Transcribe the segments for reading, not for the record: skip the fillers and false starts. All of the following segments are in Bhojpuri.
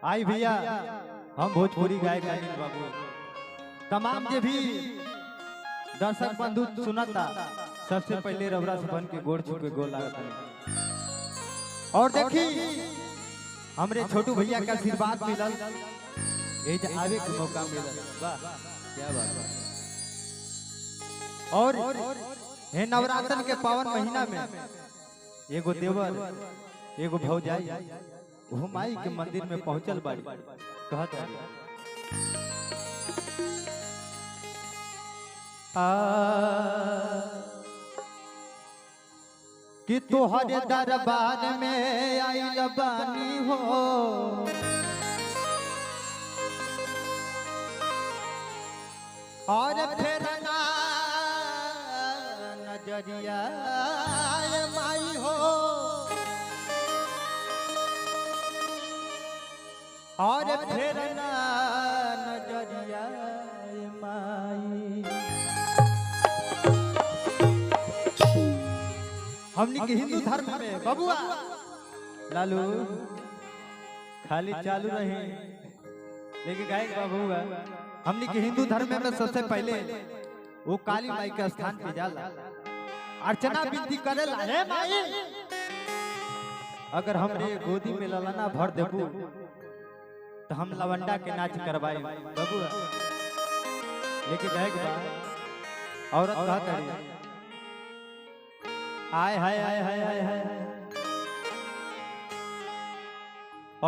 आई भैया हम भोजपुरी गायक अनिल बाबू तमाम जे भी दर्शक बंधु सुनता सबसे पहले रबरा से बन के गोड़ छू के गोल लागत है। और देखी हमरे छोटू भैया का आशीर्वाद मिलल एज आवे के मौका मिलल। वाह क्या बात है। और हे नवरात्र के पावन महीना में एगो देवर एगो भौजाई वो माई के मंदिर में पहुंचल बाड़ी कहत कि तोहरे दरबार में आइल बानी हो और फिर ना नजरिया माई हो और फिर ना नजरिया माई। हमनी के हिंदू धर्म में बबुआ लालू खाली चालू रहे लेकिन गायक बबुआ हमनी के हिंदू धर्म में सबसे पहले वो काली माई के स्थान पे जाला अर्चना विनती करेला हे माई अगर हमरे गोदी में ललना भर देबू तो हम लवंडा के नाच करवाए बबुआ। लेकिन गायक बा औरत कहत रही आय हाय हाय हाय हाय हाय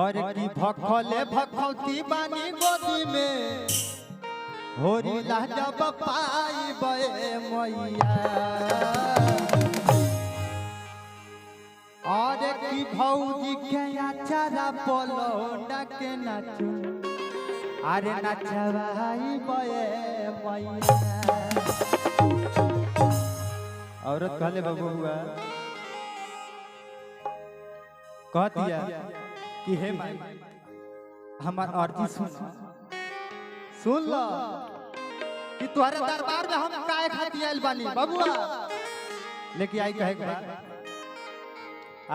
और की भखले भखौती बानी गोदी में होरी लहजा बपाई बे मैया और की भौजी के आचारा बोलो डके नाचो अरे नचवाई बे मैया। औरत कहले बबुआ कह दिया कि हे माई हमार अर्जी सुन लो कि तुम्हारे दरबार में हम काहे खातिर आइल बानी बबुआ। लेकिन आई कहे के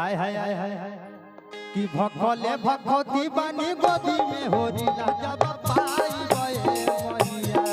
आय हाय हाय हाय कि भखले भखौती बानी गोदी में होरी राजा बपाई बे मैया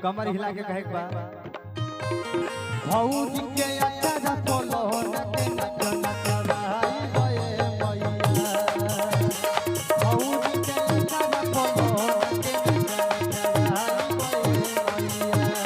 कमर हिला के कहे बा भौजी के अच्छा बोलो नटे नटे नचवाई बे मैया भौजी के अच्छा बोलो नटे नटे नचवाई बे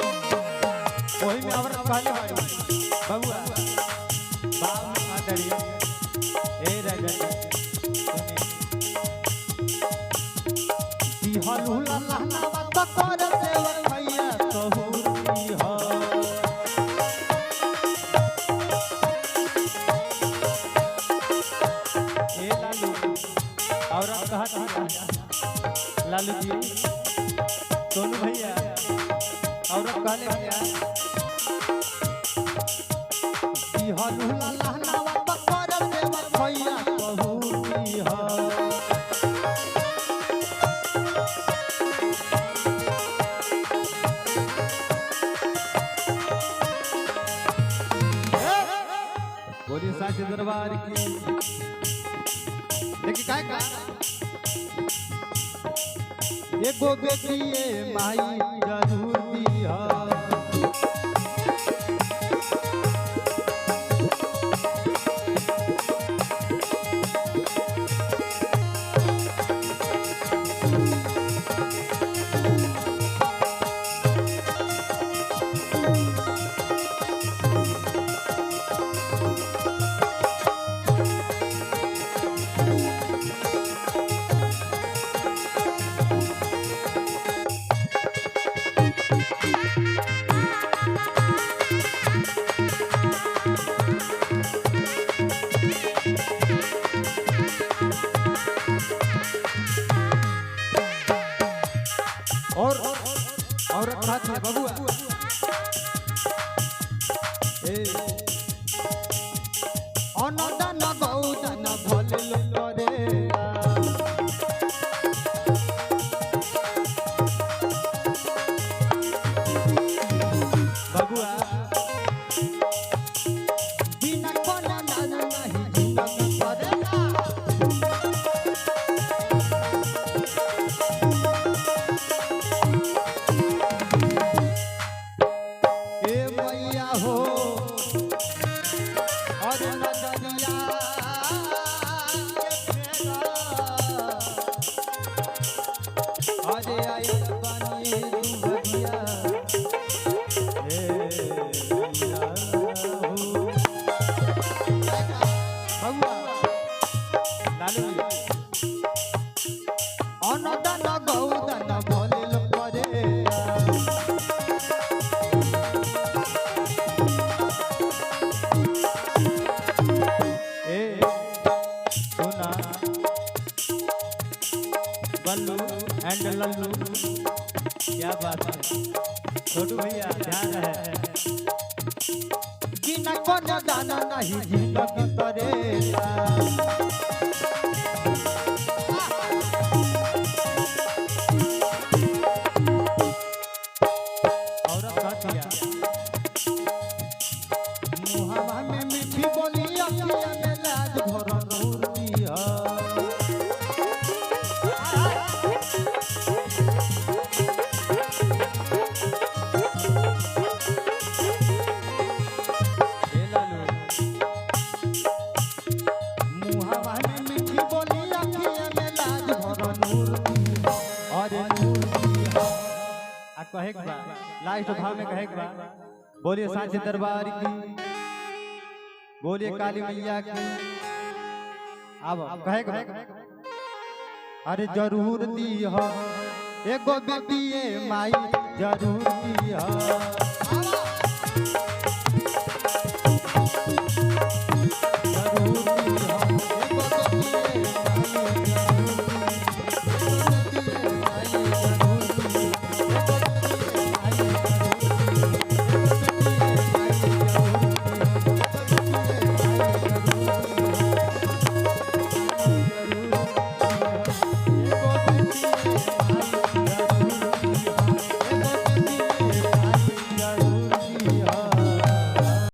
वही में औरत कहले बाड़ी बबुआ बाप में मातरी ए राजा दी हलू लहनावा तो कर देव भैया तोहूरी हो ए लालू औरत कहत लालू जी सोनू भैया औरत कहले भैया हलू लहनावा पकड़ देव भैया तोहूरी हो बोलिए साचे दरबार की काय का एगो बेटिए माई जरूर दिया और खाती है बबुआ ए अनदान गौदान भले लोग करे बबुआ बिना कोना नान नहीं जिंदगी करेला अनदान गौदान भले लोग करे ए सुना बल्लू एंड लल्लू क्या बात है छोटू भैया ध्यान है बिना कोना दाना नहीं जिंदगी करेला मुहावा में मीठी बोली अखिया में लाज भरा नूर दिया मुहावा में मीठी बोली अखिया में लाज भरा नूर दिया अरे नूर दिया आ कहे के बा लास्ट भाव में कहे के बा बोलिए सांचे दरबार की बोलिए काली मैया की अब कहे अरे जरूर दिया एगो बेटिए माई जरूर दिया